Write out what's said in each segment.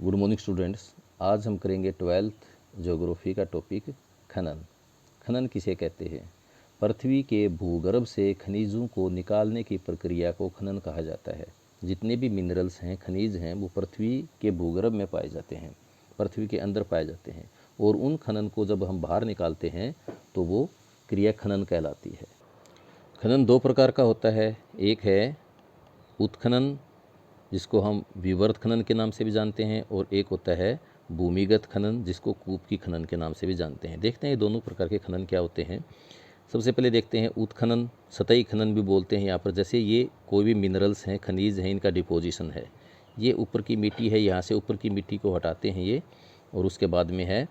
Good morning students. आज हम करेंगे 12th ज्योग्राफी का टॉपिक खनन। खनन किसे कहते हैं? पृथ्वी के भूगर्भ से खनिजों को निकालने की प्रक्रिया को खनन कहा जाता है। जितने भी मिनरल्स हैं, खनिज हैं, वो पृथ्वी के भूगर्भ में पाए जाते हैं, पृथ्वी के अंदर पाए जाते हैं। और उन खनन को जब हम बाहर निकालते हैं तो वो क्रिया खनन कहलाती है। खनन दो प्रकार का होता है। एक है उत्खनन, जिसको हम विवर्त खनन के नाम से भी जानते हैं, और एक होता है भूमिगत खनन, जिसको कूप की खनन के नाम से भी जानते हैं। देखते हैं ये दोनों प्रकार के खनन क्या होते हैं। सबसे पहले देखते हैं उत्खनन। सतही खनन भी बोलते हैं यहाँ पर। जैसे ये कोई भी मिनरल्स हैं, खनिज हैं, इनका डिपोजिशन है। ये ऊपर की मिट्टी है, यहाँ से ऊपर की मिट्टी को हटाते हैं ये, और उसके बाद में है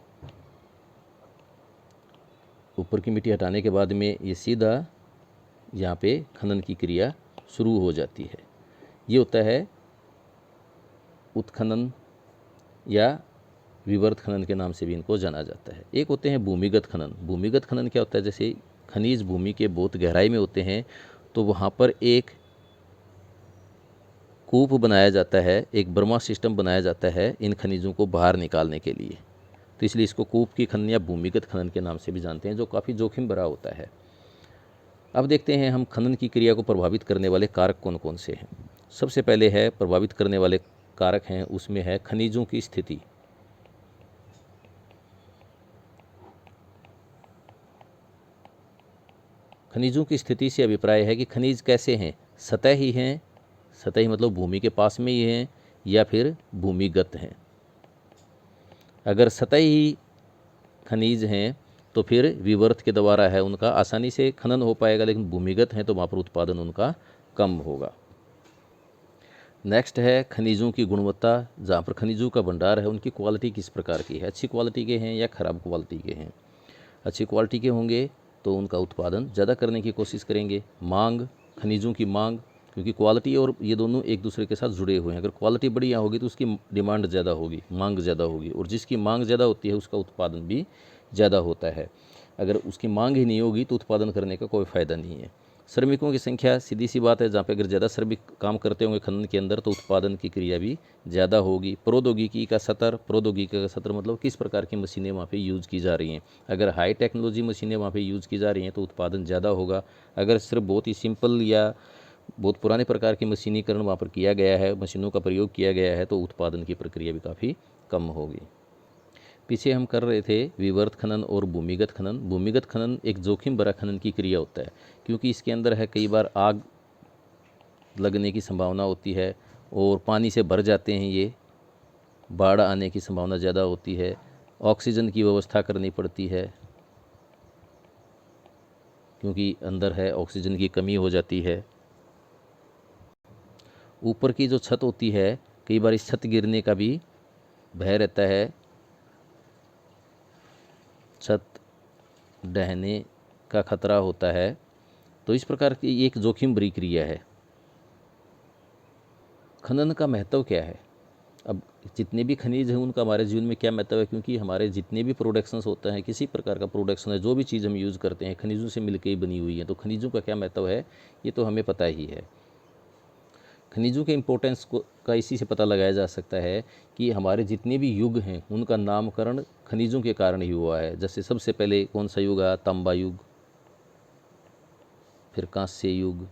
ऊपर की मिट्टी हटाने के बाद में ये सीधा यहाँ पे खनन की क्रिया शुरू हो जाती है। ये होता है उत्खनन या विवर्त खनन के नाम से भी इनको जाना जाता है। एक होते हैं भूमिगत खनन। भूमिगत खनन क्या होता है? जैसे खनिज भूमि के बहुत गहराई में होते हैं, तो वहाँ पर एक कूप बनाया जाता है, एक बर्मा सिस्टम बनाया जाता है इन खनिजों को बाहर निकालने के लिए। तो इसलिए इसको कूप की खनन या भूमिगत खनन के नाम से भी जानते हैं, जो काफ़ी जोखिम भरा होता है। अब देखते हैं हम खनन की क्रिया को प्रभावित करने वाले कारक कौन कौन से हैं। सबसे पहले है प्रभावित करने वाले कारक हैं, उसमें है खनिजों की स्थिति। खनिजों की स्थिति से अभिप्राय है कि खनिज कैसे हैं, सतही हैं, सतही मतलब भूमि के पास में ही हैं, या फिर भूमिगत हैं। अगर सतही खनिज हैं तो फिर विवर्त के द्वारा है उनका आसानी से खनन हो पाएगा, लेकिन भूमिगत हैं तो वहाँ पर उत्पादन उनका कम होगा। नेक्स्ट है खनिजों की गुणवत्ता। जहाँ पर खनिजों का भंडार है उनकी क्वालिटी किस प्रकार की है, अच्छी क्वालिटी के हैं या ख़राब क्वालिटी के हैं। अच्छी क्वालिटी के होंगे तो उनका उत्पादन ज़्यादा करने की कोशिश करेंगे। मांग, खनिजों की मांग, क्योंकि क्वालिटी और ये दोनों एक दूसरे के साथ जुड़े हुए हैं। अगर क्वालिटी बढ़िया होगी तो उसकी डिमांड ज़्यादा होगी, मांग ज़्यादा होगी, और जिसकी मांग ज़्यादा होती है उसका उत्पादन भी ज़्यादा होता है। अगर उसकी मांग ही नहीं होगी तो उत्पादन करने का कोई फ़ायदा नहीं है। श्रमिकों की संख्या, सीधी सी बात है, जहाँ पे अगर ज़्यादा श्रमिक काम करते होंगे खनन के अंदर तो उत्पादन की क्रिया भी ज़्यादा होगी। प्रौद्योगिकी का स्तर, प्रौद्योगिकी का स्तर मतलब किस प्रकार की मशीनें वहाँ पे यूज़ की जा रही हैं। अगर हाई टेक्नोलॉजी मशीनें वहाँ पे यूज़ की जा रही हैं तो उत्पादन ज़्यादा होगा। अगर सिर्फ बहुत ही सिंपल या बहुत पुराने प्रकार की मशीनीकरण वहाँ पर किया गया है, मशीनों का प्रयोग किया गया है, तो उत्पादन की प्रक्रिया भी काफ़ी कम होगी। पीछे हम कर रहे थे विवर्त खनन और भूमिगत खनन। भूमिगत खनन एक जोखिम भरा खनन की क्रिया होता है, क्योंकि इसके अंदर है कई बार आग लगने की संभावना होती है, और पानी से भर जाते हैं ये, बाढ़ आने की संभावना ज़्यादा होती है। ऑक्सीजन की व्यवस्था करनी पड़ती है, क्योंकि अंदर है ऑक्सीजन की कमी हो जाती है। ऊपर की जो छत होती है, कई बार इस छत गिरने का भी भय रहता है, छत ढहने का खतरा होता है। तो इस प्रकार की एक जोखिम भरी क्रिया है। खनन का महत्व क्या है? अब जितने भी खनिज हैं उनका हमारे जीवन में क्या महत्व है, क्योंकि हमारे जितने भी प्रोडक्शंस होते हैं, किसी प्रकार का प्रोडक्शन है, जो भी चीज़ हम यूज़ करते हैं खनिजों से मिलकर ही बनी हुई है। तो खनिजों का क्या महत्व है ये तो हमें पता ही है। खनिजों के इम्पोर्टेंस को का इसी से पता लगाया जा सकता है कि हमारे जितने भी युग हैं उनका नामकरण खनिजों के कारण ही हुआ है। जैसे सबसे पहले कौन सा युग आया? तांबा युग, फिर कांस्य युग।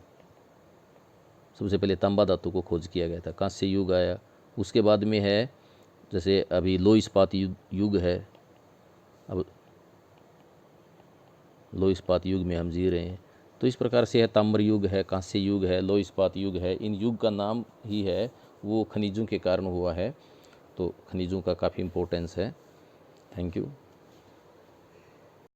सबसे पहले तांबा धातु को खोज किया गया था, कांस्य युग आया। उसके बाद में है जैसे अभी लोह इस्पात युग है। अब लोह इस्पात युग में हम जी रहे हैं। तो इस प्रकार से है ताम्र युग है, कांस्य युग है, लोह इस्पात युग है। इन युग का नाम ही है वो खनिजों के कारण हुआ है। तो खनिजों का काफ़ी इम्पोर्टेंस है। Thank you.